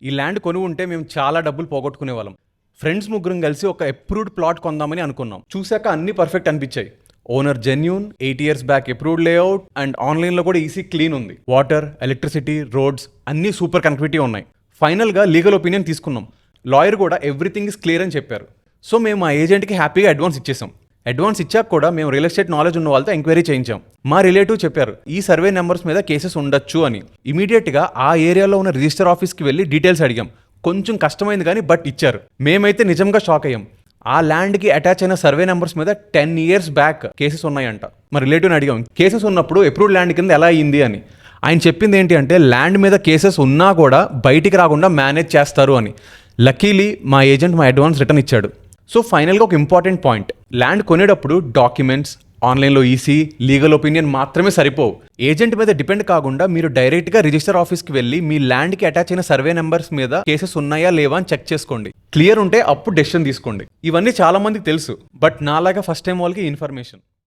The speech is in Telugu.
ఈ ల్యాండ్ కొని ఉంటే మేము చాలా డబ్బులు పోగొట్టుకునే వాళ్ళం. ఫ్రెండ్స్ ముగ్గురం కలిసి ఒక అప్రూవ్డ్ ప్లాట్ కొందామని అనుకున్నాం. చూశాక అన్ని పర్ఫెక్ట్ అనిపించాయి. Owner genuine, 8 years back approved layout and ఆన్లైన్లో కూడా ఈసీ క్లీన్ ఉంది. వాటర్, ఎలక్ట్రిసిటీ, రోడ్స్ అన్నీ సూపర్ కనెక్టివిటీ ఉన్నాయి. ఫైనల్గా లీగల్ ఒపీనియన్ తీసుకున్నాం. లాయర్ కూడా ఎవ్రీథింగ్ ఇస్ క్లియర్ అని చెప్పారు. సో మేము మా ఏజెంట్కి హ్యాపీగా అడ్వాన్స్ ఇచ్చేసాం. అడ్వాన్స్ ఇచ్చాక కూడా మేము రియల్ ఎస్టేట్ నాలెడ్జ్ ఉన్న వాళ్ళతో ఎంక్వైరీ చేయించాం. మా రిలేటివ్ చెప్పారు ఈ సర్వే నెంబర్స్ మీద కేసెస్ ఉండొచ్చు అని. ఇమీడియట్గా ఆ ఏరియాలో ఉన్న రిజిస్టర్ ఆఫీస్కి వెళ్ళి డీటెయిల్స్ అడిగాం. కొంచెం కష్టమైంది కానీ బట్ ఇచ్చారు. మేమైతే నిజంగా షాక్ అయ్యాం. ఆ ల్యాండ్కి అటాచ్ అయిన సర్వే నెంబర్స్ మీద 10 years బ్యాక్ కేసెస్ ఉన్నాయంట. మా రిలేటివ్ని అడిగాం కేసెస్ ఉన్నప్పుడు అప్రూవ్డ్ ల్యాండ్ కింద ఎలా అయ్యింది అని. ఆయన చెప్పింది ఏంటి అంటే ల్యాండ్ మీద కేసెస్ ఉన్నా కూడా బయటికి రాకుండా మేనేజ్ చేస్తారు అని. లక్కీలీ మా ఏజెంట్ మా అడ్వాన్స్ రిటర్న్ ఇచ్చాడు. సో ఫైనల్గా ఒక ఇంపార్టెంట్ పాయింట్, ల్యాండ్ కొనేటప్పుడు డాక్యుమెంట్స్, ఆన్లైన్లో ఈసీ, లీగల్ ఒపీనియన్ మాత్రమే సరిపోవు. ఏజెంట్ మీద డిపెండ్ కాకుండా మీరు డైరెక్ట్గా రిజిస్టర్ ఆఫీస్కి వెళ్ళి మీ ల్యాండ్కి అటాచ్ అయిన సర్వే నెంబర్స్ మీద కేసెస్ ఉన్నాయా లేవా అని చెక్ చేసుకోండి. క్లియర్ ఉంటే అప్పుడు డెసిషన్ తీసుకోండి. ఇవన్నీ చాలా మందికి తెలుసు, బట్ నాలాగా ఫస్ట్ టైం వాళ్ళకి ఇన్ఫర్మేషన్.